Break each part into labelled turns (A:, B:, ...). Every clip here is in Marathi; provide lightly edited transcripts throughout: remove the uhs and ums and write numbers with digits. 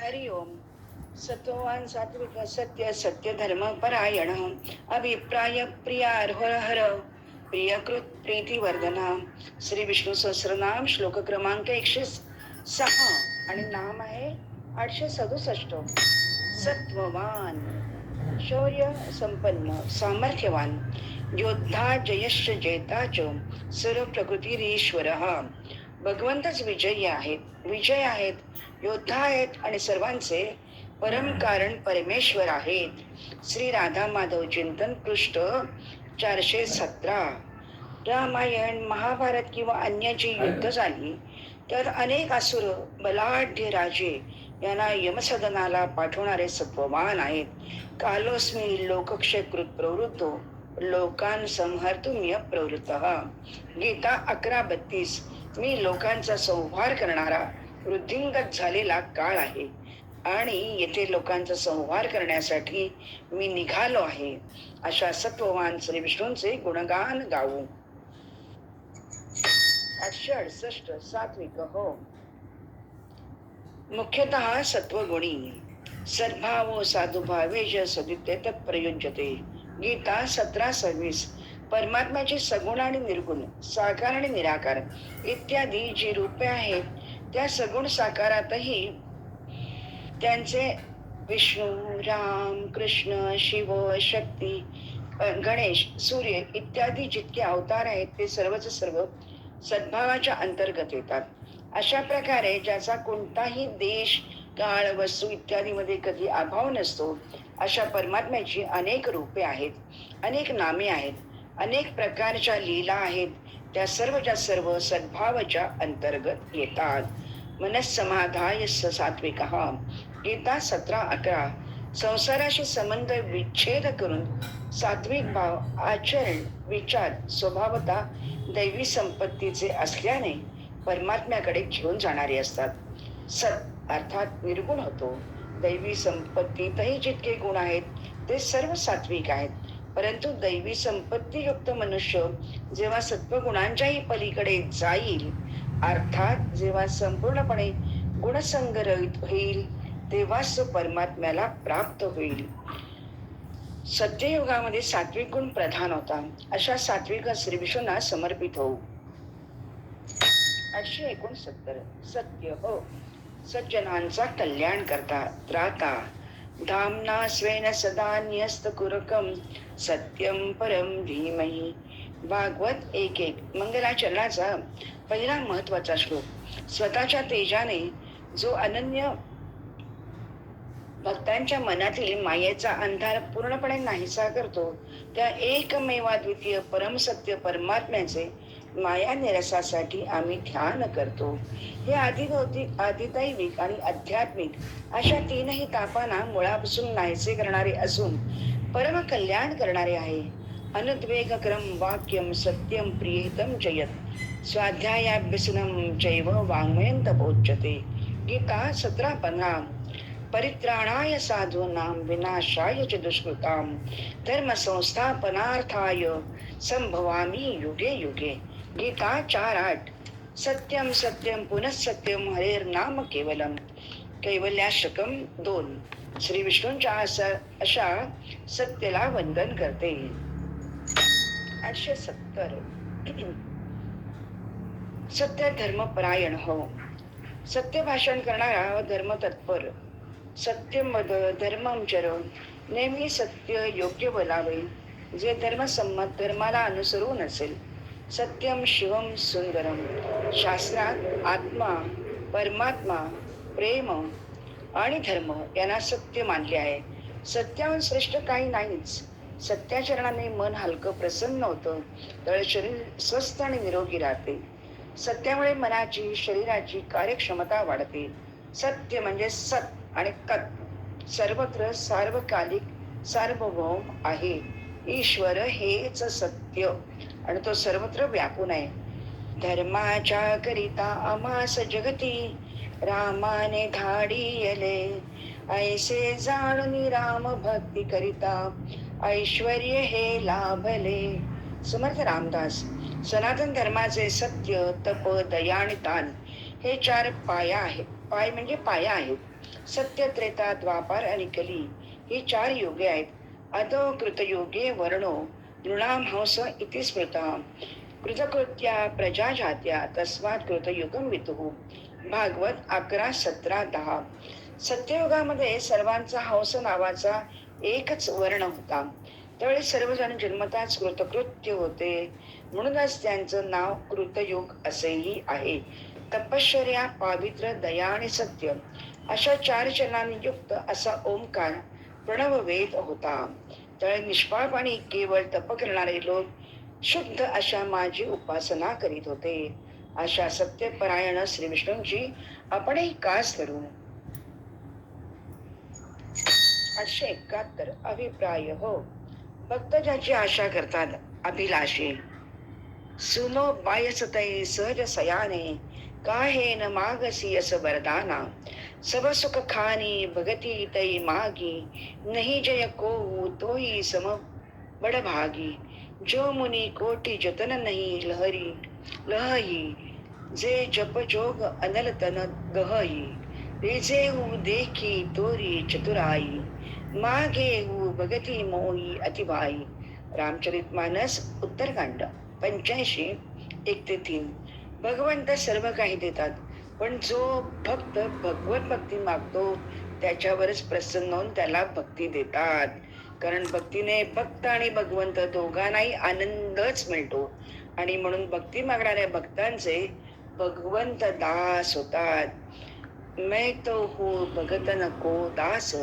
A: हरि ओम. सत्ववान सात्विक सत्य सत्य धर्म परायण अभिप्राय प्रिया हर प्रियकृत प्रीती वर्धना. श्री विष्णू सहस्रनाम श्लोक क्रमांक 106 आणि नाम आहे 867. सत्ववान शौर्य संपन्न सामर्थ्यवान योद्धा जयश्च जैताच सर्व प्रकृतीरीश्वर. भगवंतच विजय आहेत, योद्धा आहेत आणि सर्वांचे परम कारण परमेश्वर आहेत. श्री राधा माधव चिंतन पृष्ठ 417. रामायण महाभारत किंवा अन्य जी युद्ध झाली त्यात अनेक असुर बलाढ्य राजे यांना यमसदनाला पाठवणारे सत्ववान आहेत. कालोस्मी लोकक्षयकृत प्रवृत्तो लोकान संहर्तुम्य प्रवृत्त. गीता 11:32. मी लोकांचा संहार करणारा वृद्धिंगत झालेला काळ आहे आणि येथे लोकांचा संहार करण्यासाठी मी निघालो आहे. अशा सत्ववान श्री विष्णूंचे गुणगान गाऊ. 868. सात्विक हो. मुख्यतः सत्वगुणी सद्भाव साधुभावे सदित्य तत्प्रयुज्यते. गीता 17:26. परमात्म्याचे सगुण आणि निर्गुण, साकार आणि निराकार इत्यादी जी रूपे आहेत त्या सगुण साकारातही त्यांचे विष्णू, राम, कृष्ण, शिव, शक्ती, गणेश, सूर्य इत्यादी जितके अवतार आहेत ते सर्वच सर्व सद्भावाच्या अंतर्गत येतात. अशा प्रकारे ज्याचा कोणताही देश, काळ, वस्तू इत्यादी मध्ये कधी अभाव नसतो अशा परमात्म्याची अनेक रूपे आहेत, अनेक नामे आहेत, अनेक प्रकारच्या लीला आहेत. त्या सर्वच्या सर्व सद्भावाच्या अंतर्गत येतात. मनस्समाधाय सात्विक. गीता 17:11. संसाराशी संबंध विच्छेद करून सात्विक भाव, आचरण, विचार स्वभावता दैवी संपत्तीचे असल्याने परमात्म्याकडे घेऊन जाणारे असतात. सत अर्थात निर्गुण होतो. दैवी संपत्तीतही जितके गुण आहेत ते सर्व सात्विक आहेत. परंतु दैवी संपत्तीयुक्त मनुष्य जेव्हा सत्वगुणांच्याही पलीकडे जाईल, अर्थात जेव्हा संपूर्णपणे गुणसंग्रहित होईल तेव्हाच तो परमात्म्याला प्राप्त होईल. सत्ययुगामध्ये सात्विक गुण प्रधान होता. अशा सात्विक श्री विष्णूंना समर्पित होऊ. 869. सत्य हो. सज्जनांचा कल्याण करता त्राता धामना स्वेन सदा न्यस्त कुरकम सत्यम परम धीमहि. भागवत 1:1. मंगलाचरणाचा पहिला महत्वाचा श्लोक. स्वतःच्या तेजाने जो अनन्य भक्तांच्या मनातील मायेचा अंधार पूर्णपणे नाहीसा करतो त्या एकमेवाद्वितीय परमसत्य परमात्म्याचे माया निरसासाठी आम्ही ध्यान करतो. हे आदिभौतिक, आदिदैविक आणि आध्यात्मिक अशा तीनही तापांना मुळापासून नाहीसे करणारे असून परम कल्याण करणारे आहे. अनुद्वेगक्रम वाक्यम सत्यम प्रियहितम जयत स्वाध्यायाभ्यसनम चैव वाङ्मयं तपोच्यते. गीता 17:15. परित्राणाय साधूनां विनाशाय च दुष्कृतां धर्म संस्थापनार्थाय संभवामि युगे युगे. गीता 4:8. सत्यम सत्यम पुनः सत्यम हरेर्नाम केवलम. कैवल्याष्टकम 2. श्री विष्णूंच्या अशा सत्यला वंदन करते. 870. सत्य धर्म परायण हो. सत्य भाषण करणारा व धर्म तत्पर. सत्यम वद धर्मम चर. नेहमी सत्य योग्य बोलावे जे धर्मसम्मत धर्माला अनुसरून असेल. सत्यम शिवम सुंदरम. शास्त्रात आत्मा, परमात्मा, प्रेम आणि धर्म यांना सत्य मानले आहे. सत्याहून श्रेष्ठ काही नाहीच. सत्याचरणाने मन हलकं प्रसन्न होतं तर शरीर स्वस्थ आणि निरोगी राहते. सत्यामुळे मनाची, शरीराची कार्यक्षमता वाढते. सत्य म्हणजे सत आणि तत्, सर्वत्र सार्वकालिक सार्वभौम आहे. ईश्वर हेच सत्य आणि तो सर्वत्र व्यापून आहे. धर्माच्या करिता आम्हास जगती रामाने धाडियले ऐसे जाणून राम भक्ती करिता ऐश्वर्य हे लाभले. समर्थ रामदास. सनातन धर्माचे सत्य, तप, दया आणि दान हे 4 पाया आहेत. पाय म्हणजे पाया आहेत. सत्य, त्रेता, द्वापार आणि कली ही 4 युगे आहेत. अधो कृतयुगे वर्णो नृणाम हंस इति स्मृता कृतकृत्या प्रजा जात्या तस्मात् कृतयुगम विदुः. भागवत 11:17-10. सत्ययुगामध्ये सर्वांचा हंस नावाचा एकच वर्ण होता. त्यावेळी सर्वजण जन्मताच कृतकृत्य होते, म्हणूनच त्यांचं नाव कृतयुग असेही आहे. तपश्चर्या, पावित्र्य, दया आणि सत्य अशा 4 चरणांनी युक्त असा ओंकार प्रणव वेद होता. त्यावेळी निष्पाळपणे केवळ तप करणारे लोक शुद्ध अशा माझी उपासना करीत होते. अशा सत्यपरायण श्री विष्णूंची आपणही कास धरू. 871 अभिप्राय हो. भक्त ज्याची आशा करतात अभिलाषी. सुनो बायसतै सहज सयाने काहे न मागसी अस वरदाना. सब सुख खानी भगती तै मागी नहीं जय को तोही सम बडभागी. जो मुनी कोटि जतन नहीं लहरी लहही जे जप जोग अनल तन गहही. रिजेहू देखी तोरी चतुराई मागेहू भगती मोही अतिभाई. रामचरितमानस उत्तरकांड 85:1-3. भगवंत सर्व काही देतात, पण जो भक्त भगवत भक्ती मागतो त्याच्यावरच प्रसन्न होऊन त्याला भक्ती देतात. कारण भक्तीने भक्त आणि भगवंत दोघांनाही आनंदच मिळतो आणि म्हणून भक्ती मागणाऱ्या भक्तांचे भगवंत दास होतात. मैं तो हूँ भगत नको दास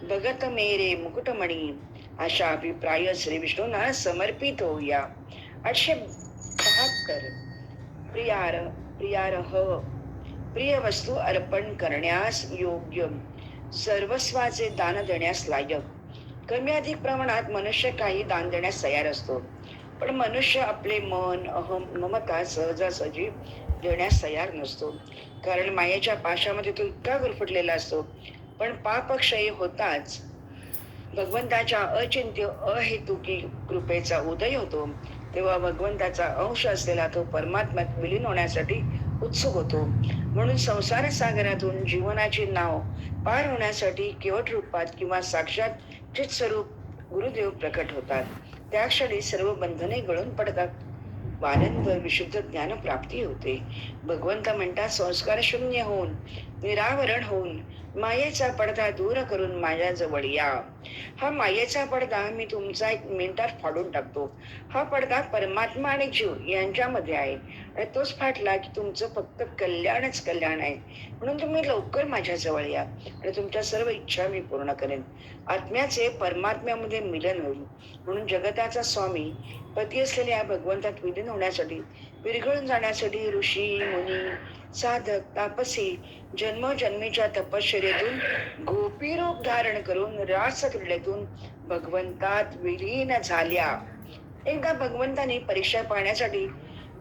A: भगत मेरे मुकुटमणी. अशा अभिप्राय श्री विष्णूंना समर्पित होऊया. 872 प्रियारह प्रिय वस्तू अर्पण करण्यास योग्य, सर्वस्वाचे दान देण्यास लायक. कमी अधिक प्रमाणात मनुष्य काही दान देण्यास तयार असतो, पण मनुष्य आपले मन, अहम, ममता सहजासहजी देण्यास तयार नसतो. कारण मायेच्या पाशामध्ये तो इतका गुरफटलेला असतो. पण पापक्षय होताच भगवंताच्या अचिंत्य अहेतुकी कृपेचा उदय होतो, तेव्हा भगवंताचा अंश असलेला तो परमात्म्यात विलीन होण्यासाठी उत्सुक होतो. म्हणून संसार सागरातून जीवनाची नाव पार होण्यासाठी केवट रूपात किंवा साक्षात चित स्वरूप गुरुदेव प्रकट होतात. त्या क्षणी सर्व बंधने गळून पडतात. आनंद विशुद्ध ज्ञान प्राप्ती होते. भगवंत म्हणतात, संस्कार शून्य होऊन निरावरण होऊन मायेचा पडदा दूर करून माझ्याजवळ या. हा मायेचा पडदा मी तुमचा 1 मिनिटात फाडून टाकतो. हा पडदा परमात्मा आणि जीव यांच्यामध्ये आहे आणि तोच फाटला की तुमचं फक्त कल्याणच कल्याण आहे. म्हणून तुम्ही लवकर माझ्याजवळ या आणि तुमच्या सर्व इच्छा मी पूर्ण करेन. आत्म्याचे परमात्म्यामध्ये मिलन होईल. म्हणून जगताचा स्वामी पती असलेल्या भगवंतात विलीन होण्यासाठी, विरघळून जाण्यासाठी ऋषी, मुनी, साधक, तापसी जन्मोजन्मीच्या तपश्चर्येतून गोपी रूप धारण करून रास क्रीडेतून भगवंतात विलीन झाल्या. एकदा भगवंताने परीक्षा पाहण्यासाठी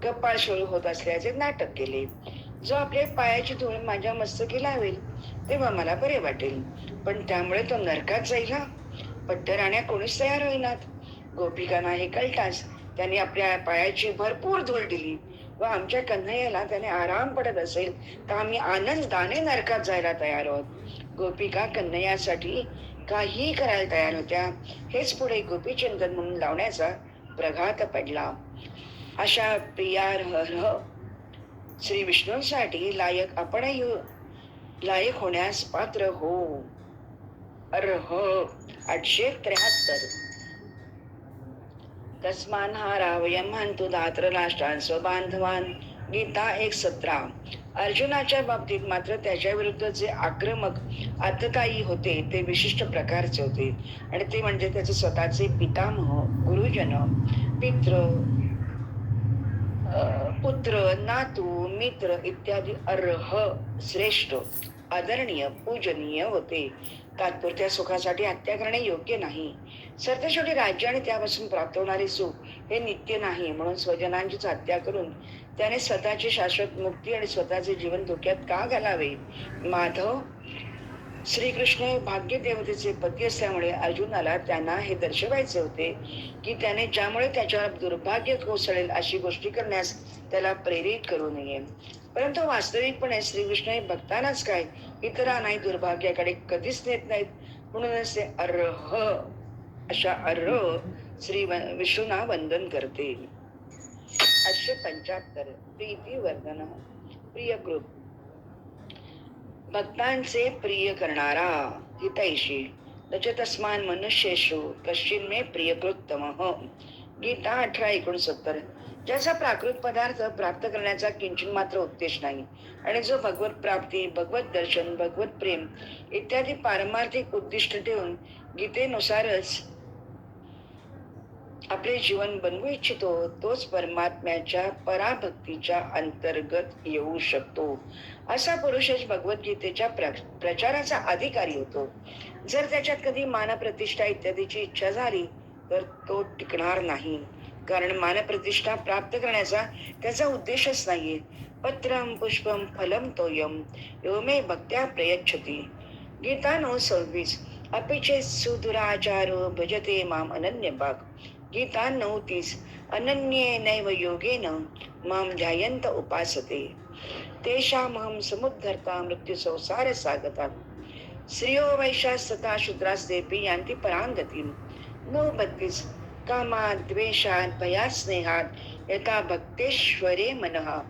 A: कपाळ शोळ होत असल्याचे नाटक केले. जो आपल्या पायाची धूळ माझ्या मस्तकी लावेल तेव्हा मला बरे वाटेल, पण त्यामुळे तो नरकात जाईल. पट्टराण्या कोणीच तयार होईनात. गोपिकांना हे कळताच त्यांनी आपल्या पायाची भरपूर धूळ दिली व आमच्या कन्हैयाला त्याने आराम पडत असेल तर आम्ही आनंदाने नरकात जायला तयार आहोत. गोपिका कन्हैयासाठी काही करायला तयार होत्या. हेच पुढे गोपीचंदन म्हणून लावण्याचा प्रघात पडला. अशा प्रियारह श्री विष्णूंसाठी लायक आपणही लायक होण्यास पात्र हो. अर्ह 873 तस्मान हा रावयम म्हणतो धात्र राष्ट्रान स्वबांधवान. गीता 1:17. अर्जुनाच्या बाबतीत मात्र त्याच्या विरुद्ध जे आक्रमक आततायी होते ते विशिष्ट प्रकारचे होते आणि ते म्हणजे त्याचे स्वतःचे पितामह, गुरुजन, पित्र, पुत्र, नातू, मित्र इत्यादी अर्ह, श्रेष्ठ, आदरणीय, पूजनीय होते. तात्पुरत्या सुखासाठी हत्या करणे योग्य नाही. सरतेशेवटी राज्य आणि त्यापासून प्राप्त होणारे सुख हे नित्य नाही. म्हणून स्वजनांचीच हत्या करून त्याने स्वतःची शाश्वत मुक्ती आणि स्वतःचे जीवन धोक्यात का घालावे. माधव श्रीकृष्ण हे भाग्य देवतेचे पती असल्यामुळे अर्जुनाला त्यांना हे दर्शवायचे होते की त्याने ज्यामुळे त्याच्यावर दुर्भाग्य कोसळेल अशी गोष्टी करण्यास त्याला प्रेरित करू नये. परंतु वास्तविकपणे श्रीकृष्ण हे भक्तांनाच काय, इतरांनाही दुर्भाग्याकडे कधीच नेत नाहीत. म्हणूनच ते अर्ह, अशा अर्ह विष्णूंना वंदन करते. 875 प्रीती वर्धन. प्रियकृत, भक्तांचे प्रिय करणारा. हितैषी तस्मान मनुष्येषु कश्चिन मे प्रियकृत्तमः. गीता 18:69. ज्याचा प्राकृत पदार्थ प्राप्त करण्याचा किंचित मात्र उद्देश नाही आणि जो भगवत प्राप्ती, भगवत दर्शन, भगवत प्रेम इत्यादी पारमार्थिक उद्दिष्ट ठेवून गीतेनुसारच आपले जीवन बनवू इच्छितो, तोच परमात्म्याच्या पराभक्तीच्या अंतर्गत येऊ शकतो. असा पुरुषच भगवद्गीतेच्या प्रचाराचा अधिकारी होतो. जर त्याच्यात कधी मानप्रतिष्ठा इत्यादीची इच्छा झाली तर तो टिकणार नाही, कारण मानप्रतिष्ठा प्राप्त करण्याचा त्याचा उद्देशच नाहीये. पत्रम पुष्पम फलम तोयम यो मे भक्त्या प्रयच्छति. गीता 9:26. अपिचे सुदुराचारो भजते माम अनन्यभाग. गीता 9:30. अनन्येनैव योगेन माम ध्यायन्त उपासते तेषामहं समुद्धर्ता मृत्यू संसार सागता. स्त्रियो वैशास्तथा शूद्रास्तेपि यान्ति परां गतिं. 9:32. कामात् द्वेषात् भयात् स्नेहात् यथा भक्तेश्वरे मनः.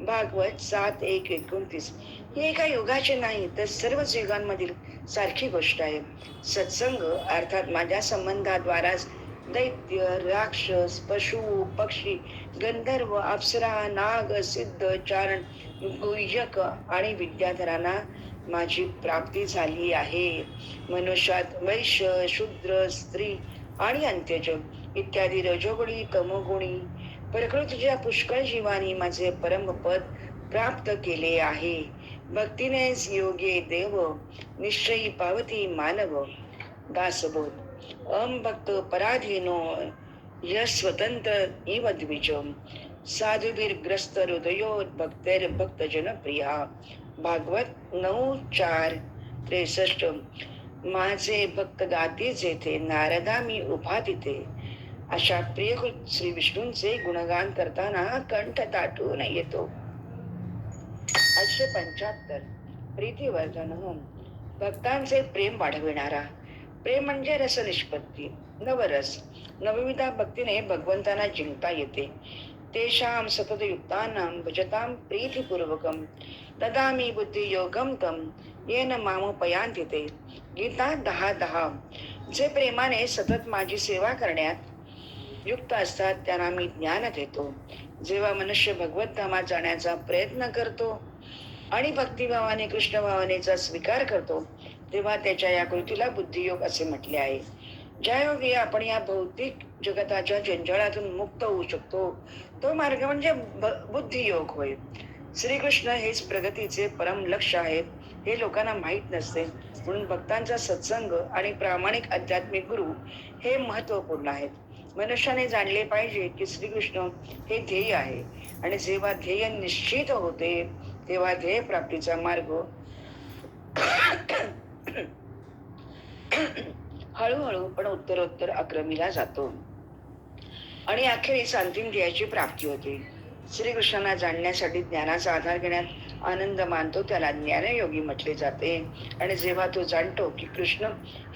A: भागवत 7:1-29. ही एका युगाचे नाही तर सर्वच युगांमधील सारखी गोष्ट आहे. सत्संग अर्थात माझ्या संबंधाद्वाराच दैत्य, राक्षस, पशु, पक्षी, गंधर्व, अप्सरा, नाग, सिद्ध, चारण, गुह्यक आणि विद्याधरांना माझी प्राप्ती झाली आहे. मनुष्यात वैश्य, शूद्र, स्त्री आणि अंत्यजग इत्यादी रजोगुणी, तमोगुणी, प्रकृतीच्या पुष्कळ जीवानी माझे परमपद प्राप्त केले आहे. भक्तीनेच योगे देव निश्चयी पावती मानव. दासबोध. भक्त पराधीनो स्वतंत्र इव द्विजम. साधुभिर्ग्रस्त हृदयो भक्त जनप्रिया. भागवत 9:4-63. माझे भक्त गाती जेथे नारदा मी उभा तिथे. अशा प्रियकृत श्री विष्णूंचे गुणगान करताना कंठ दाटून येतो. 875 प्रीतिवर्धन. भक्तांचे प्रेम वाढविणारा. प्रेम म्हणजे रस निष्पत्ती, नवरस. नवविधा भक्तीने भगवंतांना जिंकता येते. तेषां सततयुक्तानां भजतां प्रीतिपूर्वकं ददामि बुद्धियोगं तं येन मामुपयान्ति ते. गीता 10:10. जे प्रेमाने सतत माझी सेवा करण्यात युक्त असतात त्यांना मी ज्ञान देतो. जेव्हा मनुष्य भगवत धामात जाण्याचा प्रयत्न करतो आणि भक्तिभावाने कृष्ण भावनेचा स्वीकार करतो तेव्हा त्याच्या या कृतीला बुद्धियोग असे म्हटले आहे. ज्यायोगे आपण या भौतिक जगताच्या जंजाळातून मुक्त होऊ शकतो तो मार्ग म्हणजे बुद्धियोग होय. श्रीकृष्ण हेच प्रगतीचे परम लक्ष आहेत हे लोकांना माहीत नसते. म्हणून भक्तांचा सत्संग आणि प्रामाणिक आध्यात्मिक गुरु हे महत्वपूर्ण आहेत. मनुष्याने जाणले पाहिजे की श्रीकृष्ण हे ध्येय आहे आणि जेव्हा ध्येय निश्चित होते तेव्हा ध्येय प्राप्तीचा मार्ग हळूहळू पण उत्तरोत्तर अक्रमीला जातो आणि अखेरीस अंतिम ध्येयाची प्राप्ती होते. श्रीकृष्णांना जाणण्यासाठी ज्ञानाचा आधार घेण्यात आनंद मानतो त्याला ज्ञानयोगी म्हटले जाते. आणि जेव्हा तो जाणतो की कृष्ण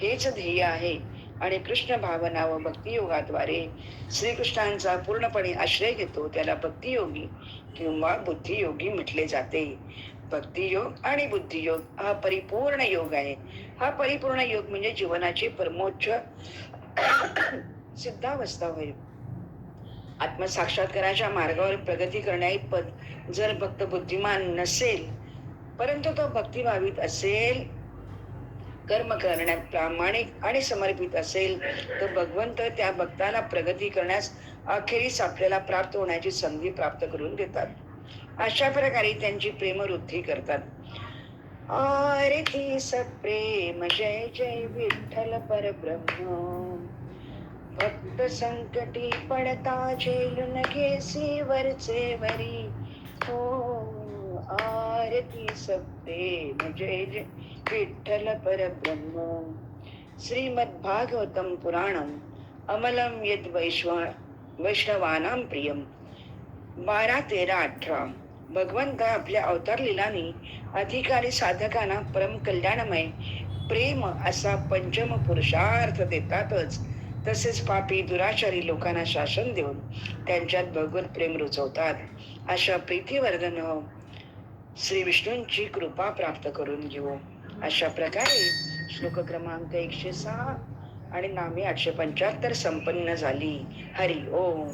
A: हेच ध्येय आहे आणि कृष्ण भावना व भक्तियोगाद्वारे श्रीकृष्णांचा पूर्णपणे आश्रय घेतो त्याला भक्तियोगी किंवा बुद्धियोगी म्हटले जाते. भक्तियोग आणि बुद्धियोग हा परिपूर्ण योग आहे. हा परिपूर्ण योग म्हणजे जीवनाची परमोच्च सिद्धावस्था होईल. आत्मसाक्षात्काराच्या मार्गावर प्रगती करण्याइतपत जर भक्त बुद्धिमान नसेल परंतु तो भक्तिभावित असेल, कर्म करण्यात प्रामाणिक आणि समर्पित असेल तर भगवंत त्या भक्ताला प्रगती करण्यास अखेरीस आपल्याला प्राप्त होण्याची संधी प्राप्त करून देतात. अशा प्रकारे त्यांची प्रेमवृद्धी करतात. आरती सप्रेम जय जय विठ्ठल परब्रह्म. भक्त संकटी पडता झेलून घेसी वरचे वरी. हो आरती सप्रेम जय जय विठ्ठल परब्रह्म. श्रीमद्भागवतम पुराणम अमलम यद वैष्णवानां प्रियम. 12, 13, 18. भगवंत आपल्या अवतार लिलानी अधिकारी साधकांना परम कल्याणमय प्रेम असा पंचम पुरुषार्थ देतातच, तसेच पापी दुराचारी लोकांना शासन देऊन त्यांच्यात भगवत प्रेम रुजवतात. अशा प्रीतिवर्धन श्री विष्णूंची कृपा प्राप्त करून घेऊ. अशा प्रकारे श्लोक क्रमांक 106 आणि नामे 875 संपन्न झाली. हरि ओम.